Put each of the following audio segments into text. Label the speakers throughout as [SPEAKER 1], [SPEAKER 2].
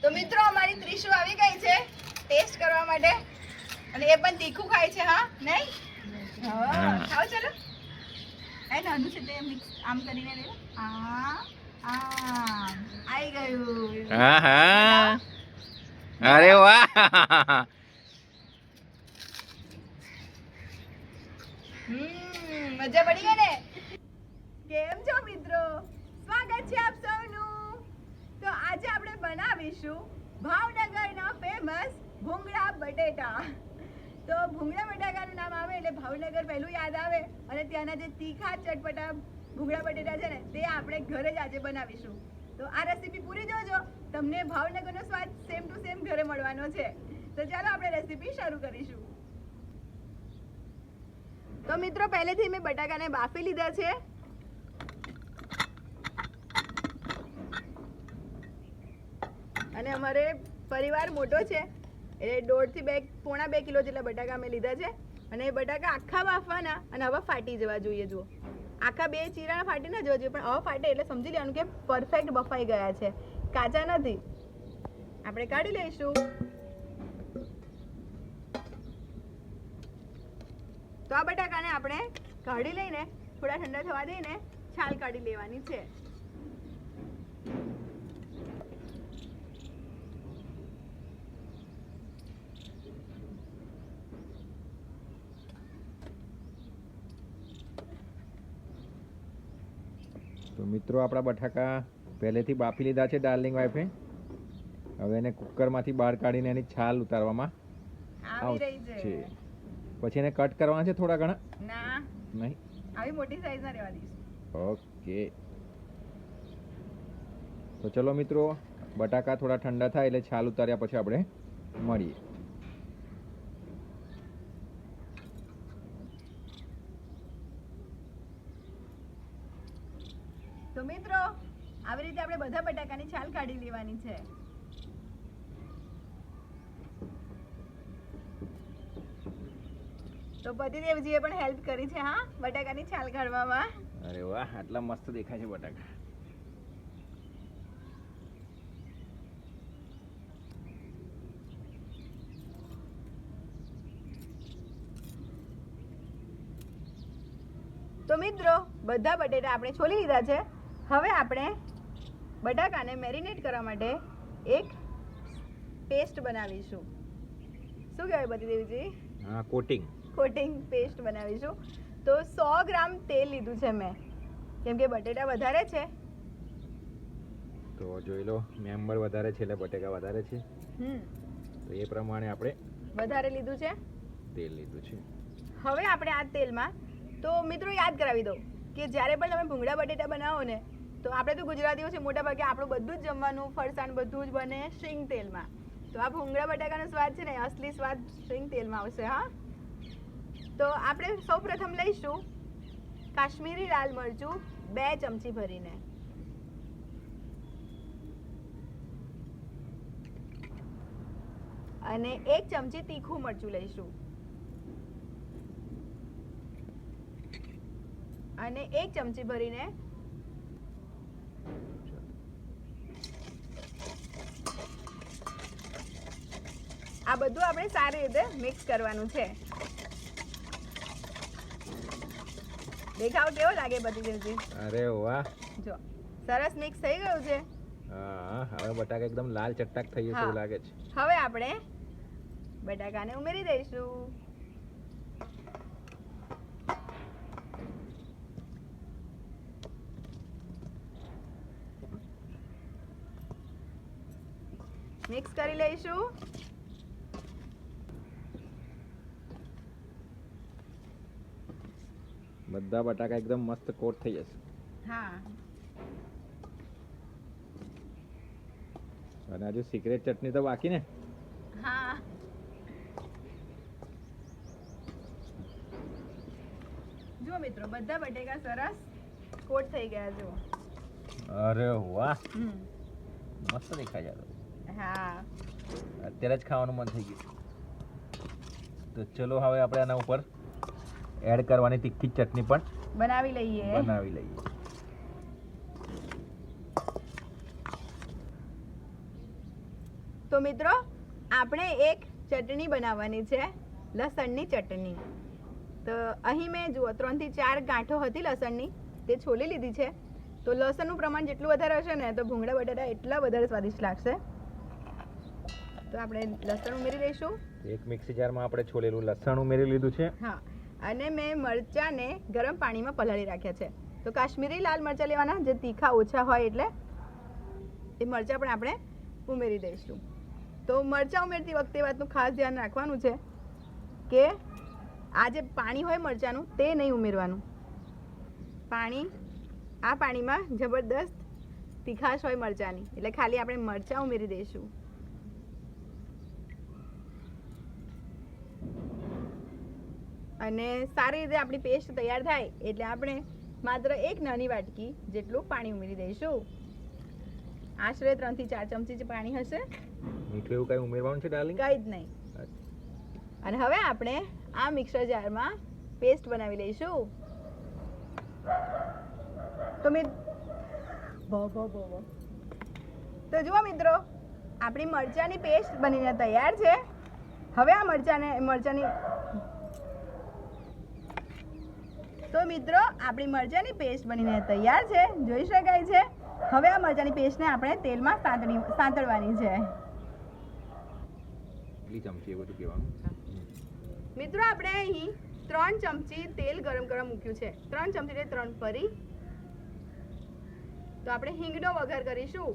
[SPEAKER 1] તો મિત્રો અમારી ત્રિશુ આવી ગઈ છે ટેસ્ટ કરવા માટે અને એ પણ તીખું ખાય છે હા નહીં હા ખાઓ ચલો એ નાનું છે તે મિક્સ આમ કરીને લે આ આવી ગયું
[SPEAKER 2] હા હા અરે વાહ
[SPEAKER 1] મજા પડી ગઈ ને કેમ છો મિત્રો સ્વાગત છે આપ સૌનું તો આજે આપણે બનાવીશું ભાવનગરના ફેમસ ભૂંગળા બટેટા તો ભૂંગળા બટાકાનું નામ આવે એટલે ભાવનગર પહેલું યાદ આવે અને ત્યાંના જે તીખા ચટપટા ભૂંગળા બટેટા છે ને તે આપણે ઘરે જ આજે બનાવીશું તો આ રેસીપી પૂરી જોજો તમને ભાવનગરનો સ્વાદ સેમ ટુ સેમ ઘરે મળવાનો છે તો ચાલો આપણે રેસીપી શરૂ કરીશું તો મિત્રો પહેલેથી મેં બટાકાને બાફી લીધા છે અને અમારે પરિવાર મોટો છે એટલે 1.5 થી 2.5 કિલો જેટલા બટાકા મેં લીધા છે અને એ બટાકા આખા બાફવાના અને હવે ફાટી જવા જોઈએ જુઓ આખા 2 ચીરા ફાટી ના જવા જોઈએ પણ હવે ફાટે એટલે સમજી લેવાનું કે પરફેક્ટ બફાઈ ગયા છે કાચા નથી આપણે કાઢી લઈશું તો આ બટાકાને આપણે કાઢી લઈને થોડા ઠંડા થવા દઈને છાલ કાઢી લેવાની છે
[SPEAKER 2] તો મિત્રો આપણા બટાકા પહેલેથી બાફી લીધા છે ડાર્લિંગ વાઈફે હવે એને કુકરમાંથી બહાર કાઢીને એની છાલ ઉતારવામાં
[SPEAKER 1] આવી રહી છે
[SPEAKER 2] પછી એને કટ કરવાના છે થોડા ઘણા
[SPEAKER 1] ના
[SPEAKER 2] નહીં
[SPEAKER 1] આવી મોટી સાઈઝના રહેવા દઈશું
[SPEAKER 2] ઓકે તો ચલો મિત્રો બટાકા થોડા ઠંડા થાય એટલે છાલ ઉતાર્યા પછી આપણે મળીએ
[SPEAKER 1] તો મિત્રો આવી રીતે આપણે બધા બટાકાની છાલ કાઢી લેવાની છે તો પતિદેવજીએ પણ હેલ્પ કરી છે હા બટાકાની છાલ કાઢવામાં
[SPEAKER 2] અરે વાહ આટલા મસ્ત દેખાય છે બટાકા
[SPEAKER 1] તો મિત્રો બધા બટેટા આપણે છોલી લીધા છે હવે આપણે બટાકાને મેરિનેટ કરવા માટે એક પેસ્ટ બનાવીશું શું કહેવાય પતિદેવજી
[SPEAKER 2] હા કોટિંગ
[SPEAKER 1] પેસ્ટ બનાવીશું તો 100 ગ્રામ તેલ લીધું છે મેં કેમ કે બટેટા વધારે છે
[SPEAKER 2] તો જોઈ લો મેમ્બર વધારે છે એટલે બટેકા વધારે છે તો એ પ્રમાણે આપણે
[SPEAKER 1] વધારે લીધું છે
[SPEAKER 2] તેલ લીધું છે
[SPEAKER 1] હવે આપણે આ તેલમાં તો મિત્રો યાદ કરાવી દઉં કે જ્યારે પણ તમે ભૂંગળા બટેટા બનાવો ને તો આપણે તો ગુજરાતીઓ છે મોટા ભાગે આપણું બધું જ જમવાનું ફરસાણ બધું જ બને શીંગ તેલમાં તો આ ભૂંગળા બટાકાનો સ્વાદ છે ને અસલી સ્વાદ શીંગ તેલમાં આવશે હા તો આપણે સૌપ્રથમ લઈશું કાશ્મીરી લાલ મરચું 2 ચમચી ભરીને અને 1 ચમચી તીખું મરચું લઈશું અને 1 ચમચી ભરીને આ બધું આપણે સારી રીતે મિક્સ કરવાનું છે દેખાવ કેવો લાગે પતિદેવજી
[SPEAKER 2] અરે વાહ
[SPEAKER 1] જો સરસ મિક્સ થઈ ગયું છે
[SPEAKER 2] હા હવે બટાકા એકદમ લાલ ચટક થઈ જશે એવું લાગે છે
[SPEAKER 1] હવે આપણે બટાકાને ઉમેરી દઈશું મિક્સ કરી લઈશું
[SPEAKER 2] બધા બટાકા એકદમ મસ્ત કોટ થઈ જશે
[SPEAKER 1] હા
[SPEAKER 2] અને હજુ સિક્રેટ ચટણી તો બાકી ને
[SPEAKER 1] હા જુઓ મિત્રો બધા બટેકા સરસ કોટ થઈ ગયા જુઓ
[SPEAKER 2] અરે વાહ મસ્ત દેખાય છે
[SPEAKER 1] હા
[SPEAKER 2] અત્યારે જ ખાવાનું મન થઈ ગયું તો ચલો હવે આપણે આના ઉપર એડ કરવાની તીખી ચટણી પણ
[SPEAKER 1] બનાવી લઈએ તો મિત્રો આપણે એક ચટણી બનાવવાની છે, લસણની ચટણી. તો અહીં મેં જુઓ 3 થી 4 ગાંઠો હતી લસણની, તે છોલી લીધી છે. તો લસણનું પ્રમાણ જેટલું વધારે હશે ને તો ભૂંગળા બટાટા એટલા વધારે સ્વાદિષ્ટ લાગશે. તો આપણે લસણ ઉમેરી દઈશું.
[SPEAKER 2] એક મિક્સી જારમાં આપણે છોલેલું લસણ ઉમેરી લીધું છે.
[SPEAKER 1] હા, અને મેં મરચાંને ગરમ પાણીમાં પલાળી રાખ્યા છે. તો કાશ્મીરી લાલ મરચાં લેવાના, જે તીખા ઓછા હોય, એટલે એ મરચાં પણ આપણે ઉમેરી દઈશું. તો મરચાં ઉમેરતી વખતે વાતનું ખાસ ધ્યાન રાખવાનું છે કે આ જે પાણી હોય મરચાંનું તે નહીં ઉમેરવાનું. આ પાણીમાં જબરદસ્ત તીખાશ હોય મરચાંની, એટલે ખાલી આપણે મરચાં ઉમેરી દઈશું. અને સારી રીતે આપણી પેસ્ટ તૈયાર થાય એટલે આપણે માત્ર 1 નાની વાટકી જેટલું પાણી ઉમેરી દઈશું. આશરે 3 થી 4 ચમચી જ પાણી હશે.
[SPEAKER 2] મીઠું એવું કઈ ઉમેરવાનું છે ડાર્લિંગ?
[SPEAKER 1] કંઈ જ નહીં. અને હવે આપણે આ મિક્સર જારમાં પેસ્ટ બનાવી લઈશું. તો જુઓ મિત્રો, આપણી મરચાંની પેસ્ટ બનીને તૈયાર છે. હવે આ મરચાંની પેસ્ટ બનીને તૈયાર છે, જોઈ શકાય છે. હવે આ મરચાંની પેસ્ટને આપણે તેલમાં સાંતળવાની છે. મિત્રો આપણે અહીં 3 ચમચી તેલ ગરમ કરવા મૂક્યું છે. 3 ચમચી એટલે 3 પરી. તો આપણે હિંગનો વઘાર કરીશું.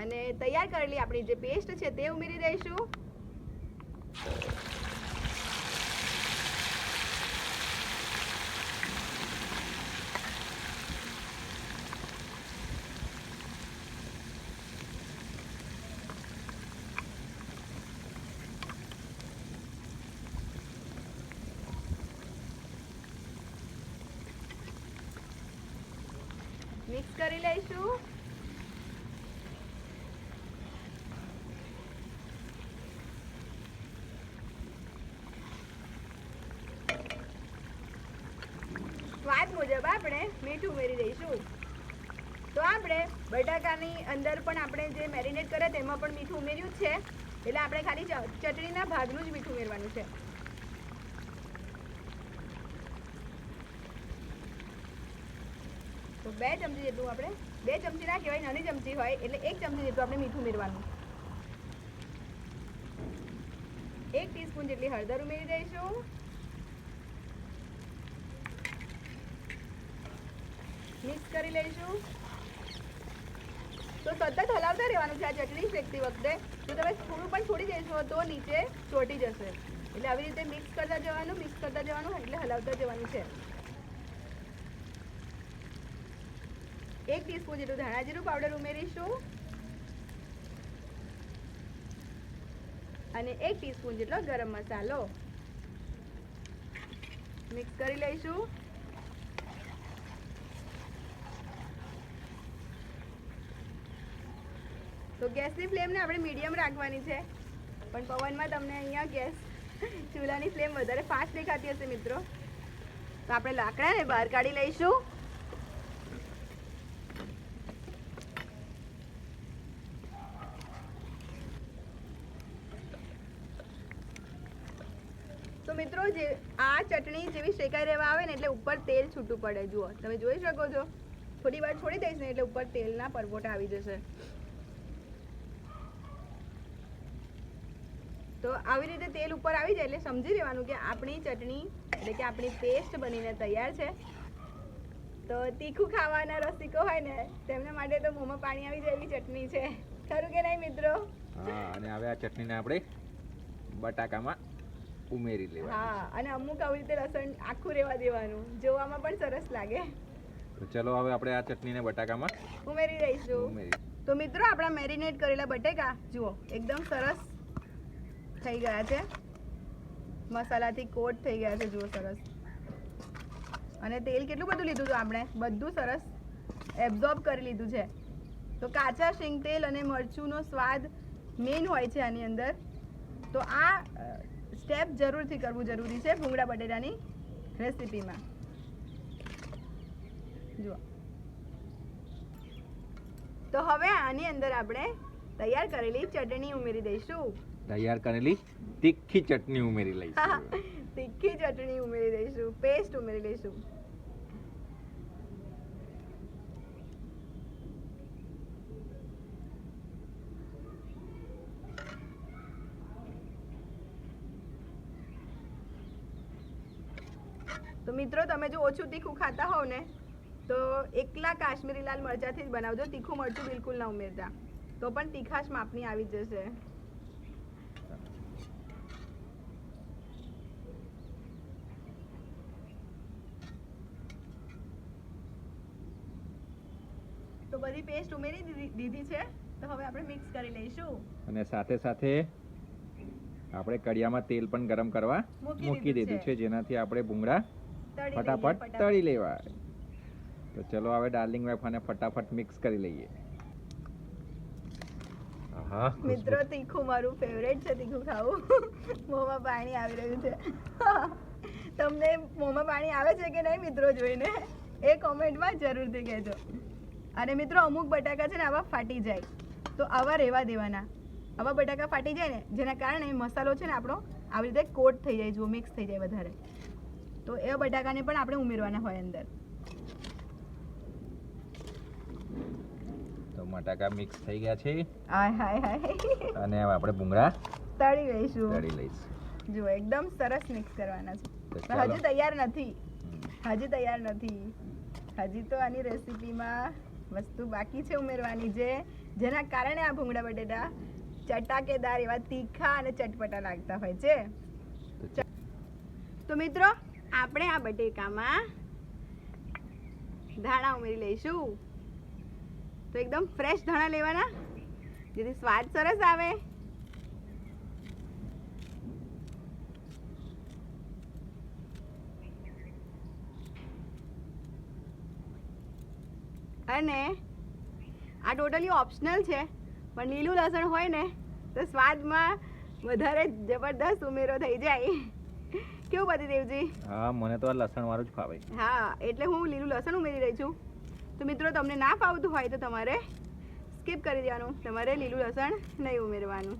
[SPEAKER 1] અને તૈયાર કરેલી આપણી જે પેસ્ટ છે તે ઉમેરી દઈશું. મિક્સ કરી લઈશું. સ્વાદ મુજબ આપણે મીઠું ઉમેરી દઈશું. તો આપણે બટાકાની અંદર પણ આપણે જે મેરિનેટ કર્યા તેમાં પણ મીઠું ઉમેર્યું છે, એટલે આપણે ખાલી ચટણીના ભાગનું જ મીઠું ઉમેરવાનું છે. તો 2 ચમચી જેટલું આપણે, 2 ચમચી ના કહેવાય, નાની ચમચી હોય એટલે 1 ચમચી જેટલું આપણે મીઠું ઉમેરવાનું. 1 ટીસ્પૂન જેટલી હળદર ઉમેરી દઈશું. મિક્સ કરી લઈશું. તો સતત હલાવતા રહેવાનું છે આ ચટણી શેકતી વખતે. જો તમે થોડું પણ છોડી દેશો તો નીચે ચોંટી જશે, એટલે આવી રીતે મિક્સ કરતા જવાનું, એટલે હલાવતા જવાનું છે. 1 ટીસ્પૂન જેટલું ધાણા જીરું પાવડર ઉમેરીશું અને 1 ટીસ્પૂન જેટલો ગરમ મસાલો. મિક્સ કરી લઈશું. તો ગેસની ફ્લેમને આપણે મીડિયમ રાખવાની છે, પણ પવનમાં તમને અહીંયા ગેસ ચૂલાની ફ્લેમ વધારે ફાસ્ટ દેખાતી હશે મિત્રો. તો આપણે લાકડાને બહાર કાઢી લઈશું. તો મિત્રો જે આ ચટણી જેવી શેકાઈ રહેવા આવે ને એટલે ઉપર તેલ છૂટું પડે. જુઓ, તમે જોઈ શકો છો. થોડી વાર છોડી દઈશ ને એટલે ઉપર તેલના પરપોટા આવી જશે. તો આવી રીતે તેલ ઉપર આવી જાય એટલે સમજી લેવાનું કે આપણી ચટણી એટલે કે આપણી પેસ્ટ બનીને તૈયાર છે. તો તીખું ખાવાના રસિકો હોય ને તેમના માટે તો મોંમાં પાણી આવી જાય એવી ચટણી છે, ખરું કે નહીં મિત્રો?
[SPEAKER 2] હા, અને હવે આ ચટણીને આપણે બટાકામાં ઉમેરી લેવાની.
[SPEAKER 1] હા, અને અમુક આવી રીતે લસણ આખું રહેવા દેવાનું, જોવામાં પણ સરસ લાગે.
[SPEAKER 2] તો ચલો હવે આપણે આ ચટણીને બટાકામાં
[SPEAKER 1] ઉમેરી દઈશું. તો મિત્રો આપણા મેરિનેટ કરેલા બટેકા જુઓ એકદમ સરસ થઈ ગયા છે, મસાલાથી કોટ થઈ ગયા છે. જુઓ સરસ. અને તેલ કેટલું બધું લીધું હતું આપણે, બધું સરસ એબ્ઝોર્બ કરી લીધું છે. તો કાચા શીંગ તેલ અને મરચુંનો સ્વાદ મેઇન હોય છે આની અંદર. તો આ સ્ટેપ જરૂરથી કરવું જરૂરી છે ભૂંગળા બટેટાની રેસીપીમાં. જુઓ તો હવે આની અંદર આપણે તૈયાર કરેલી ચટણી ઉમેરી દઈશું.
[SPEAKER 2] તૈયાર કરેલી તીખી ચટણી ઉમેરી લઈશું.
[SPEAKER 1] તીખી ચટણી ઉમેરી દઈશું, પેસ્ટ ઉમેરી દઈશું. તો મિત્રો તમે જો ઓછું તીખું ખાતા હોવ ને તો એકલા કાશ્મીરી લાલ મરચાથી જ બનાવજો. તીખું મરચું બિલકુલ ના ઉમેરતા, તો પણ તીખાશ માપની આવી જશે. તો બધી પેસ્ટ ઉમેરી દીધી છે. તો હવે આપણે મિક્સ કરી લઈશું.
[SPEAKER 2] અને સાથે સાથે આપણે કડિયામાં તેલ પણ ગરમ કરવા મૂકી દીધું છે, જેનાથી આપણે ભૂંગળા ફટાફટ તળી લેવા. તો ચલો હવે ડાર્લિંગ વાઈફ આને ફટાફટ મિક્સ કરી લઈએ. હા
[SPEAKER 1] મિત્રો તીખું મારું ફેવરેટ છે, તીખું ખાવું. મોંમાં પાણી આવી રહ્યું છે. તમને મોંમાં પાણી આવે છે કે નહીં મિત્રો જોઈને એ કોમેન્ટમાં જરૂરથી કહેજો. અને મિત્રો અમુક બટાકા છે ને આવા ફાટી જાય, તો આવા રહેવા દેવાના. આવા બટાકા ફાટી જાય ને જેના કારણે મસાલો છે ને આપણો આવી રીતે કોટ થઈ જાય, જો મિક્સ થઈ જાય વધારે, તો એ બટાકાને પણ આપણે ઉમેરવાના હોય અંદર.
[SPEAKER 2] તો બટાકા મિક્સ થઈ ગયા છે
[SPEAKER 1] હાય હાય હાય.
[SPEAKER 2] અને હવે આપણે ભૂંગળા
[SPEAKER 1] તળી લઈશું.
[SPEAKER 2] તળી લઈશું.
[SPEAKER 1] જો એકદમ સરસ મિક્સ કરવાના છે.
[SPEAKER 2] તો
[SPEAKER 1] પણ હજી તૈયાર નથી, હજી તૈયાર નથી. હજી તો આની રેસીપીમાં વસ્તુ બાકી છે ઉમેરવાની, જેના કારણે આ ભૂંગળા બટેટા ચટાકેદાર એવા તીખા અને ચટપટા લાગતા હોય છે. તો મિત્રો આપણે આ બટેકામાં ધાણા ઉમેરી લઈશું. તો એકદમ ફ્રેશ ધાણા લેવાના, જેથી સ્વાદ સરસ આવે. અને આ ટોટલી ઓપ્શનલ છે, પણ લીલું લસણ હોય ને તો સ્વાદમાં વધારે જબરદસ્ત ઉમેરો થઈ જાય. કેવું પતિદેવજી?
[SPEAKER 2] હા, મને તો આ લસણ વાળું જ ફાવે.
[SPEAKER 1] હા, એટલે હું લીલું લસણ ઉમેરી રહી છું. તો મિત્રો તમને ના ફાવતું હોય તો તમારે સ્કીપ કરી દેવાનું, તમારે લીલું લસણ નહીં ઉમેરવાનું.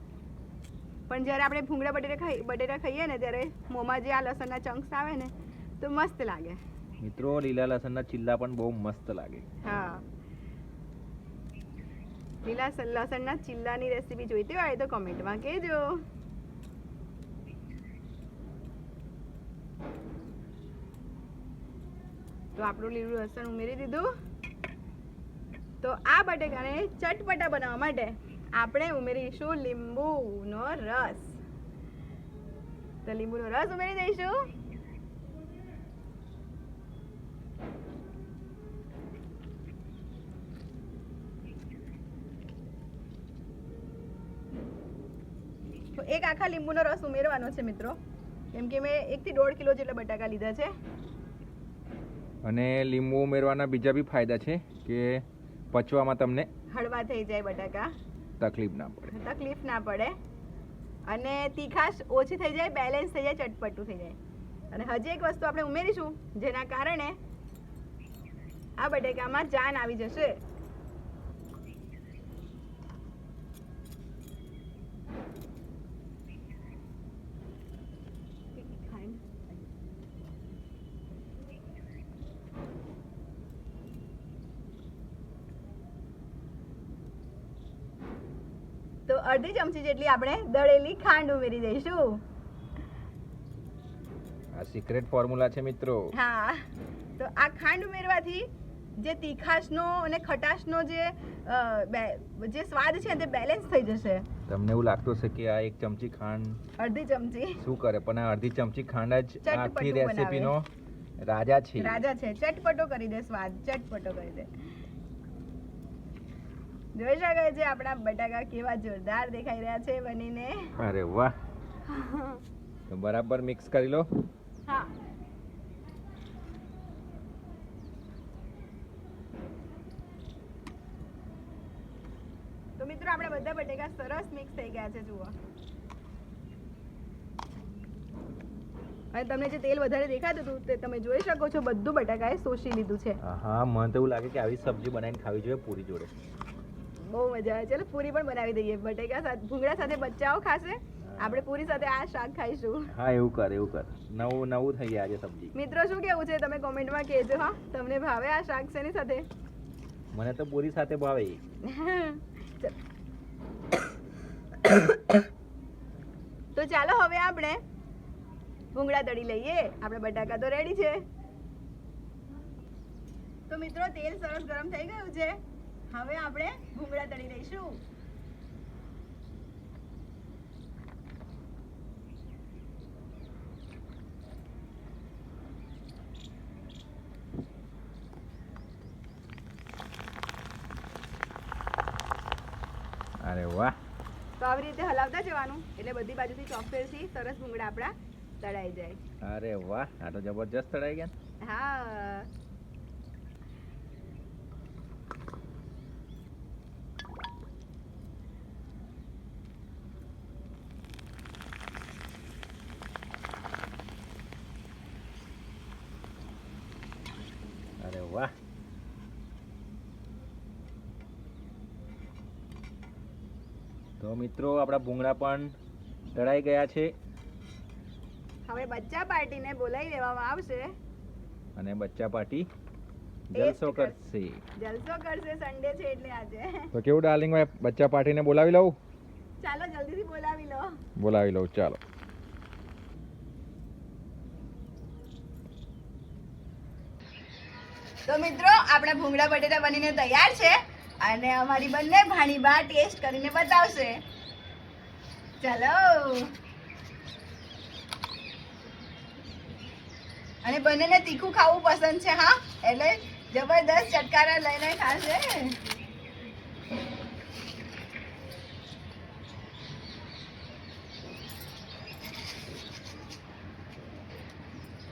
[SPEAKER 1] પણ જ્યારે આપણે ભૂંગળા બટેટા ખાઈએ ને ત્યારે મોંમાં જે આ લસણના ચંક્સ આવે ને તો મસ્ત લાગે.
[SPEAKER 2] મિત્રો લીલા લસણના ચીલ્લા પણ બહુ મસ્ત લાગે.
[SPEAKER 1] હા, લીલા લસણના ચીલ્લાની રેસીપી જોઈતી હોય તો કમેન્ટમાં કહેજો. તો આપણું લીલું લસણ ઉમેરી દીધું. તો આ બટેકાને ચટપટા બનાવવા માટે આપણે ઉમેરીશું લીંબુનો રસ. તો લીંબુનો રસ ઉમેરી દઈશું. તો એક આખા લીંબુનો રસ ઉમેરવાનો છે મિત્રો, કેમ કે મેં 1 થી 1.5 કિલો જેટલા બટાકા લીધા છે.
[SPEAKER 2] અને લીંબુ ઉમેરવાના બીજા બી ફાયદા છે કે પચવામાં તમને
[SPEAKER 1] હળવા થઈ જાય બટાકા,
[SPEAKER 2] તકલીફ ના પડે.
[SPEAKER 1] અને તીખાશ ઓછી થઈ જાય, બેલેન્સ થઈ જાય, ચટપટું થઈ જાય. અને હજી એક વસ્તુ આપણે ઉમેરીશું જેના કારણે આ બટેકામાં જાન આવી જશે. તો અડધી ચમચી જેટલી આપણે દળેલી ખાંડ ઉમેરી દઈશું.
[SPEAKER 2] આ સિક્રેટ ફોર્મ્યુલા છે મિત્રો.
[SPEAKER 1] હા, તો આ ખાંડ ઉમેરવાથી જે તીખાશનો અને ખટાશનો જે સ્વાદ છે તે બેલેન્સ થઈ જશે.
[SPEAKER 2] તમને એવું લાગતું હશે કે આ 1 ચમચી ખાંડ,
[SPEAKER 1] અડધી ચમચી
[SPEAKER 2] શું કરે, પણ આ અડધી ચમચી ખાંડ જ આખી
[SPEAKER 1] ચટપટું
[SPEAKER 2] રેસીપીનો રાજા છે.
[SPEAKER 1] ચટપટો કરી દે, સ્વાદ ચટપટો કરી દે. જોઈ શકાય છે આપણા બટાકા કેવા જોરદાર દેખાઈ રહ્યા છે બનીને.
[SPEAKER 2] અરે વાહ. તો બરાબર મિક્સ કરી લો.
[SPEAKER 1] હા, તો મિત્રો આપણે બધા બટેકા સરસ મિક્સ થઈ ગયા છે. જુઓ, અને તમને જે તેલ વધારે દેખાતું હતું તે તમે જોઈ શકો છો, બધું બટાકાએ શોષી લીધું છે.
[SPEAKER 2] હા, મને તો એવું લાગે કે આવી સબ્જી બનાવીને ખાવી જોઈએ પૂરી જોડે.
[SPEAKER 1] બહુ મજા આવે. ચલો પૂરી પણ બનાવી દઈએ. બટેકા સાથે ભૂંગળા સાથે બચ્ચાઓ ખાશે, આપણે પૂરી સાથે આ શાક ખાઈશું.
[SPEAKER 2] હા એવું કર નવું નવું થઈ ગયા આજે સબ્જી.
[SPEAKER 1] મિત્રો શું કેવું છે તમે કોમેન્ટમાં કહેજો. હા તમને ભાવે આ શાક શેની સાથે?
[SPEAKER 2] મને તો પૂરી સાથે ભાવે.
[SPEAKER 1] તો ચાલો હવે આપણે ભૂંગળા તળી લઈએ. આપણે બટાકા તો રેડી છે. તો મિત્રો તેલ સરસ ગરમ થઈ ગયું છે. હવે આપણે ભૂંગળા તળી લઈશું.
[SPEAKER 2] અરે વાહ.
[SPEAKER 1] તો આવી રીતે હલાવતા જવાનું એટલે બધી બાજુથી ચોફેરથી સરસ ભૂંગળા આપણા તળાઈ જાય.
[SPEAKER 2] અરે વાહ, આ તો જબરજસ્ત તળાઈ ગયા.
[SPEAKER 1] હા.
[SPEAKER 2] અરે વાહ. તો મિત્રો આપણા ભૂંગળા પણ તળાઈ ગયા છે
[SPEAKER 1] હવે બચ્ચા પાર્ટીને બોલાવી લેવામાં આવશે
[SPEAKER 2] અને બચ્ચા પાર્ટી જલસો કરશે.
[SPEAKER 1] જલસો કરશે. સન્ડે છે એટલે આજે.
[SPEAKER 2] તો કેવું ડાર્લિંગ ભાઈ, બચ્ચા પાર્ટીને બોલાવી લઉં?
[SPEAKER 1] ચાલો જલ્દીથી બોલાવી લો.
[SPEAKER 2] બોલાવી લઉં ચાલો.
[SPEAKER 1] તો મિત્રો આપણા ભૂંગળા બટેટા બનીને તૈયાર છે અને અમારી બંને ભાણીબા ટેસ્ટ કરીને બતાવશે. ચાલો. અને બંનેને તીખું ખાવું પસંદ છે. હા એટલે જબરદસ્ત ચટકારા લઈને ખાશે.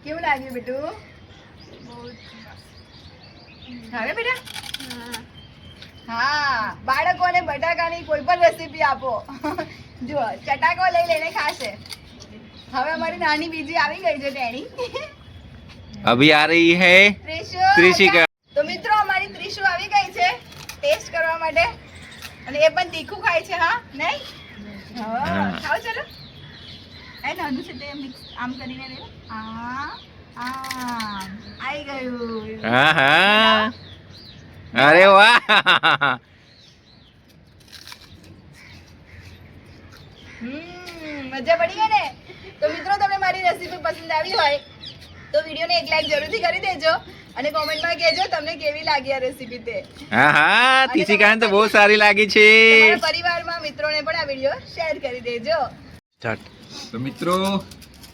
[SPEAKER 1] કેવું લાગ્યું બેટું? હવે બેટા હા, બાળકોને બટાકાની કોઈ પણ રેસીપી આપો. જો ચટાકો લઈ લઈને ખાશે. હવે અમારી નાની બીજી આવી ગઈ છે ટેણી.
[SPEAKER 2] અભી આ રહી હૈ
[SPEAKER 1] ત્રિશિકા. તો મિત્રો અમારી ત્રિશુ આવી ગઈ છે ટેસ્ટ કરવા માટે અને એ પણ તીખું ખાય છે. હા નહીં? હા ખાઓ ચલો. એ નાનું છે તે મિક્સ આમ કરીને લે. આ આવી ગયું.
[SPEAKER 2] હા હા. અરે વાહ.
[SPEAKER 1] મજા પડી ગઈ ને? તો મિત્રો તમને મારી રેસીપી પસંદ આવી હોય તો વિડીયોને એક લાઈક જરૂરથી કરી દેજો અને કોમેન્ટમાં કહેજો તમને કેવી લાગી આ રેસીપી તે.
[SPEAKER 2] હા હા, તીશિકાને તો બહુ સારી લાગી છે.
[SPEAKER 1] તમારા પરિવારમાં મિત્રોને પણ આ વિડીયો શેર કરી દેજો.
[SPEAKER 2] તો મિત્રો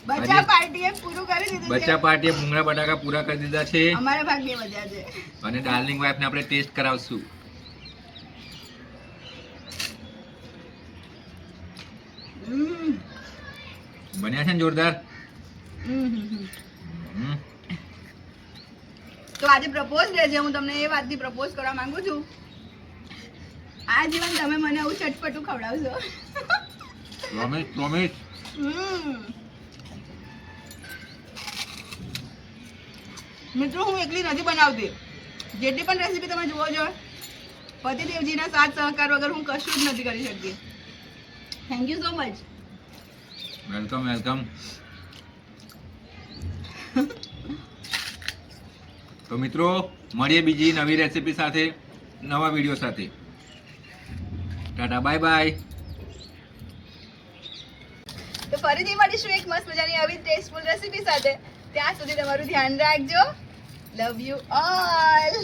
[SPEAKER 1] બચ્ચા પાર્ટીએ પૂરું કરી દીધું છે.
[SPEAKER 2] બચ્ચા પાર્ટીએ ભૂંગળા બટાકા પૂરા કરી દીધા છે
[SPEAKER 1] અમારા ભાગની મજા છે.
[SPEAKER 2] અને ડાર્લિંગ વાઈફને આપણે ટેસ્ટ કરાવશું. બન્યા છે ને જોરદાર.
[SPEAKER 1] તો આજે પ્રપોઝ ડે છે. હું તમને એ વાતથી પ્રપોઝ કરવા માંગુ છું. આ જીવન તમે મને આવું ચટપટું ખવડાવશો.
[SPEAKER 2] પ્રોમિસ.
[SPEAKER 1] મિત્રો હું એકલી નથી બનાવતી. જેટલી પણ રેસીપી તમે જુઓ છો પતિદેવજીના સાથ સહકાર વગર હું કશું જ નથી કરી શકતી. Thank you so much.
[SPEAKER 2] Welcome. તો મિત્રો મળીએ બીજી નવી રેસીપી સાથે, નવા વિડીયો સાથે. Tata bye bye.
[SPEAKER 1] તો ફરીથી મળીશું એક મસ્ત મજાની આવી ટેસ્ટફુલ રેસીપી સાથે. ત્યાં સુધી તમારું ધ્યાન રાખજો. Love you all.